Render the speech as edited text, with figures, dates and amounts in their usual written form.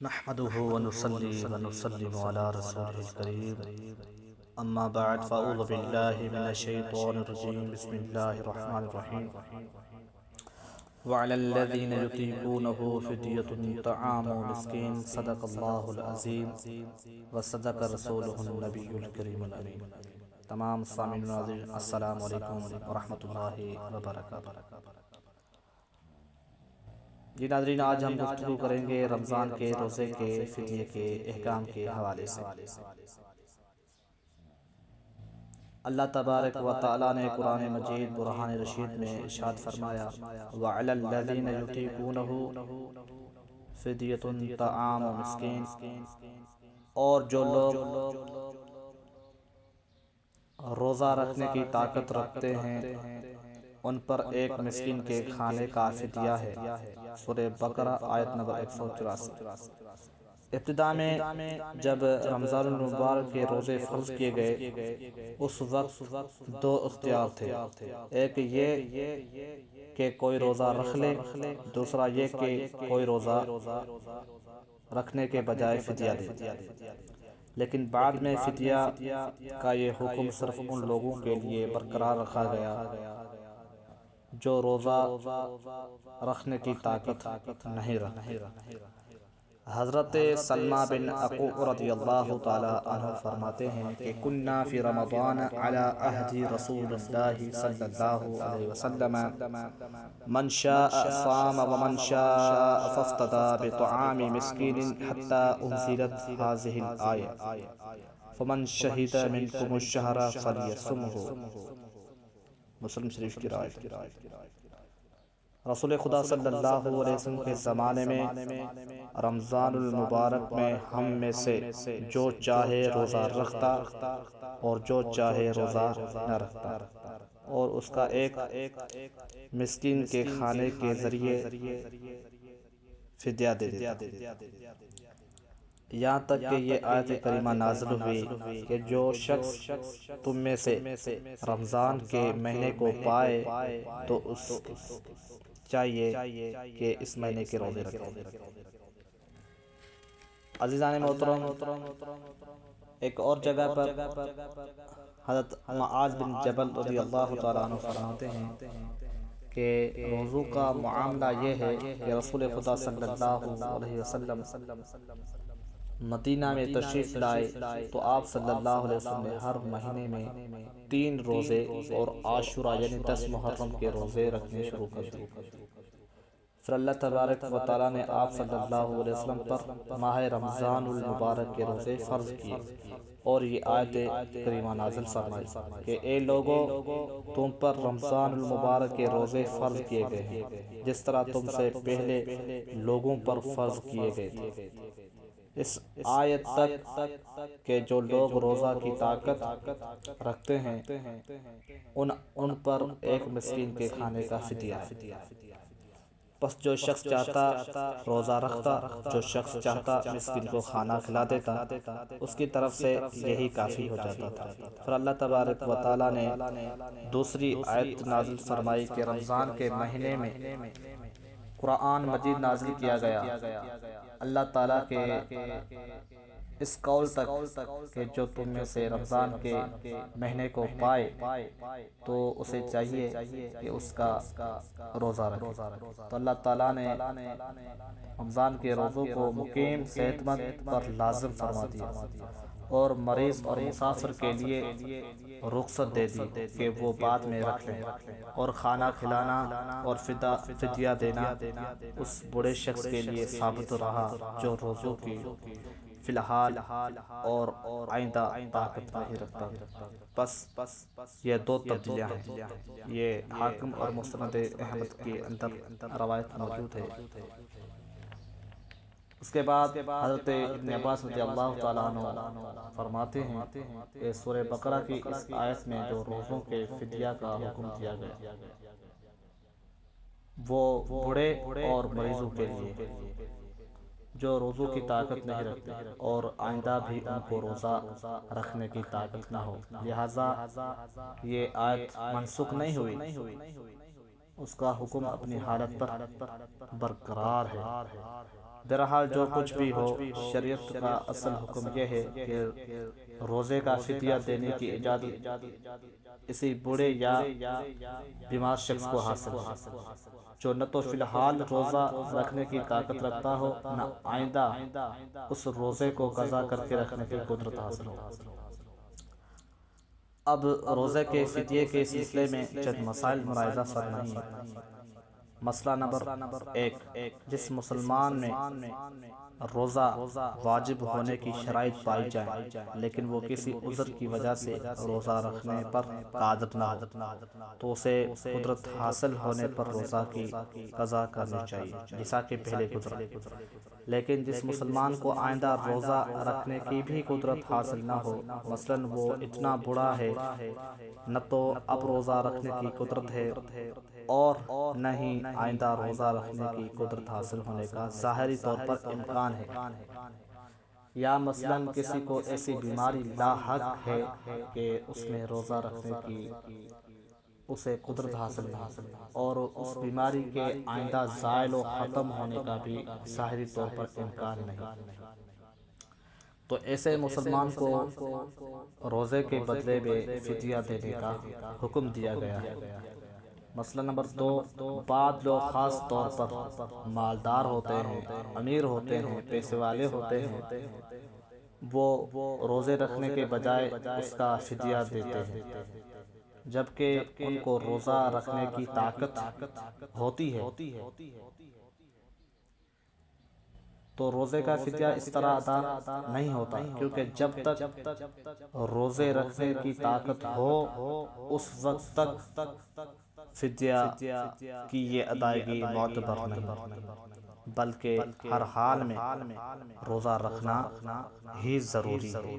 نحمده ونصلي ونسلم على رسوله الكريم اما بعد فاعوذ بالله من الشيطان الرجيم بسم الله الرحمن الرحيم وعلى الذين يطيقونه فدية طعام مسكين صدق الله العظيم وصدق رسوله النبي الكريم الأمين۔ تمام سامعین ناظرین السلام علیکم ورحمۃ اللہ وبرکاتہ۔ جی ناظرین، آج ہم گفتگو کریں گے رمضان کے روزے کے فدیے کے احکام کے حوالے سے۔ اللہ تبارک و تعالیٰ نے قرآن مجید برہان رشید میں ارشاد فرمایا وَعَلَى الَّذِينَ يُطِيقُونَهُ فِدْيَةٌ طَعَامُ مِسْكِين، اور جو لوگ روزہ رکھنے کی طاقت رکھتے ہیں ان پر ایک مسکین کے کھانے کا فدیہ ہے۔ سورہ بقرہ آیت نمبر 184۔ ابتدا میں جب رمضان المبارک کے روزے فرض کیے گئے اس وقت دو اختیار تھے، ایک یہ کہ کوئی روزہ رکھ لے، دوسرا یہ کہ کوئی روزہ رکھنے کے بجائے فدیہ دے۔ لیکن بعد میں فدیہ کا یہ حکم صرف ان لوگوں کے لیے برقرار رکھا گیا جو روزہ رکھنے کی طاقت نہیں رکھتے۔ حضرت سلمہ بن عقوق رضی اللہ تعالی عنہ فرماتے ہیں کہ کننا فی رمضان علی عہد رسول اللہ صلی اللہ علیہ وسلم من شاء صام ومن شاء فافتدى بطعام مسکین حتی انزلت هذه الآیہ فمن شہد منکم الشہر فلیصمہ۔ مسلم شریف کی روایت۔ رسول خدا صلی اللہ علیہ وسلم کے زمانے میں رمضان المبارک میں ہم میں سے جو چاہے روزہ رکھتا اور جو چاہے روزہ نہ رکھتا، اور اس کا ایک مسکین کے کھانے کے ذریعے فدیہ دے دیتا، یہاں تک کہ یہ آیت کریمہ نازل ہوئی کہ جو شخص تم میں سے رمضان کے مہینے کو پائے تو اس چاہیے کہ اس مہینے کے روزے رکھے۔ عزیزان محترم، ایک اور جگہ پر حضرت معاذ بن جبل رضی اللہ تعالیٰ عنہ فرماتے ہیں کہ روزوں کا معاملہ یہ ہے کہ رسول خدا صلی اللہ علیہ وسلم مدینہ میں تشریف لائے تو آپ صلی اللہ علیہ وسلم نے ہر مہینے میں 3 روزے اور عاشورہ یعنی 10 محرم کے روزے رکھنے شروع کر دیے۔ پھر اللہ تبارک و تعالیٰ نے آپ صلی اللہ علیہ وسلم پر ماہ رمضان المبارک کے روزے فرض کیے اور یہ آیت کریمہ نازل فرمائی کہ اے لوگو، تم پر رمضان المبارک کے روزے فرض کیے گئے ہیں جس طرح تم سے پہلے لوگوں پر فرض کیے گئے تھے، اس آیت تک کہ جو لوگ روزہ کی طاقت رکھتے ہیں ان پر ایک مسکین کے کھانے کا فدیہ ہے۔ پس جو شخص چاہتا روزہ رکھتا، جو شخص چاہتا مسکین کو کھانا کھلا دیتا، اس کی طرف سے یہی کافی ہو جاتا تھا۔ پھر اللہ تبارک و تعالیٰ نے دوسری آیت نازل فرمائی کہ رمضان کے مہینے میں قرآن مجید نازل کیا گیا اللہ تعالیٰ کے اس قول تک کہ جو تم میں سے رمضان کے مہینے کو پائے تو اسے چاہیے کہ اس کا روزہ رکھے۔ تو اللہ تعالیٰ نے رمضان کے روزوں کو مقیم صحت مند پر لازم فرما دیا اور مریض اور مسافر کے لیے رخصت دے دی کہ وہ بعد میں رکھ لیں، اور کھانا کھلانا اور فدیہ دینا اس بڑے شخص کے لیے ثابت رہا جو روزوں کی فی الحال اور آئندہ طاقت نہیں رکھتا۔ بس یہ 2 تبدیلیاں ہیں، یہ حاکم اور مسند احمد کے اندر روایت موجود ہے۔ اس کے بعد حضرت ابن عباس رضی اللہ تعالیٰ عنہ فرماتے ہیں کہ سورہ بقرہ کی اس آیت میں جو روزوں کے فدیہ کا حکم دیا گیا وہ بوڑھے اور مریضوں کے لیے جو روزوں کی طاقت نہیں رکھتے اور آئندہ بھی ان کو روزہ رکھنے کی طاقت نہ ہو، لہٰذا یہ آیت منسوخ نہیں ہوئی، اس کا حکم اپنی حالت پر برقرار ہے۔ بہرحال جو کچھ بھی ہو، شریعت کا اصل حکم یہ ہے کہ روزے کا فدیہ دینے کی اجازت اسی بوڑھے یا بیمار شخص کو حاصل ہے جو نہ تو فی الحال روزہ رکھنے کی طاقت رکھتا ہو، نہ آئندہ اس روزے کو قضا کر کے رکھنے کی قدرت حاصل ہو۔ اب روزے کے فدیے کے سلسلے میں چند مسائل ملاحظہ فرمائیے۔ مسئلہ نمبر 1، جس مسلمان میں روزہ واجب ہونے کی شرائط پائی جائیں لیکن وہ کسی عذر کی وجہ سے روزہ رکھنے پر قادر نہ ہو تو اسے قدرت حاصل ہونے پر روزہ کی قضا کرنی چاہیے جیسا کہ پہلے گزرا۔ لیکن جس مسلمان کو آئندہ روزہ رکھنے کی بھی قدرت حاصل نہ ہو، مثلاً وہ اتنا بوڑھا ہے نہ تو اب روزہ رکھنے کی قدرت ہے اور نہ ہی آئندہ روزہ رکھنے کی قدرت حاصل ہونے کا ظاہری طور پر امکان ہے، یا مثلاً کسی کو ایسی بیماری لاحق ہے کہ اس میں روزہ رکھنے کی اسے قدرت حاصل نہیں اور اس بیماری کے آئندہ زائل و ختم ہونے کا بھی ظاہری طور پر امکان نہیں، تو ایسے مسلمان کو روزے کے بدلے میں فدیہ دینے کا حکم دیا گیا ہے۔ مسئلہ نمبر 2، بعض لوگ خاص طور پر مالدار ہوتے ہیں، امیر ہوتے ہیں، پیسے والے ہوتے ہیں، وہ روزے رکھنے کے بجائے اس کا فدیہ دیتے ہیں جبکہ ان کو روزہ رکھنے کی طاقت ہوتی ہے، تو روزے کا فدیہ اس طرح ادا نہیں ہوتا، کیونکہ جب تک روزے رکھنے کی طاقت ہو اس وقت تک فدیہ کی یہ ادائیگی معتبر نہیں، بلکہ ہر حال میں روزہ رکھنا ہی ضروری ہے۔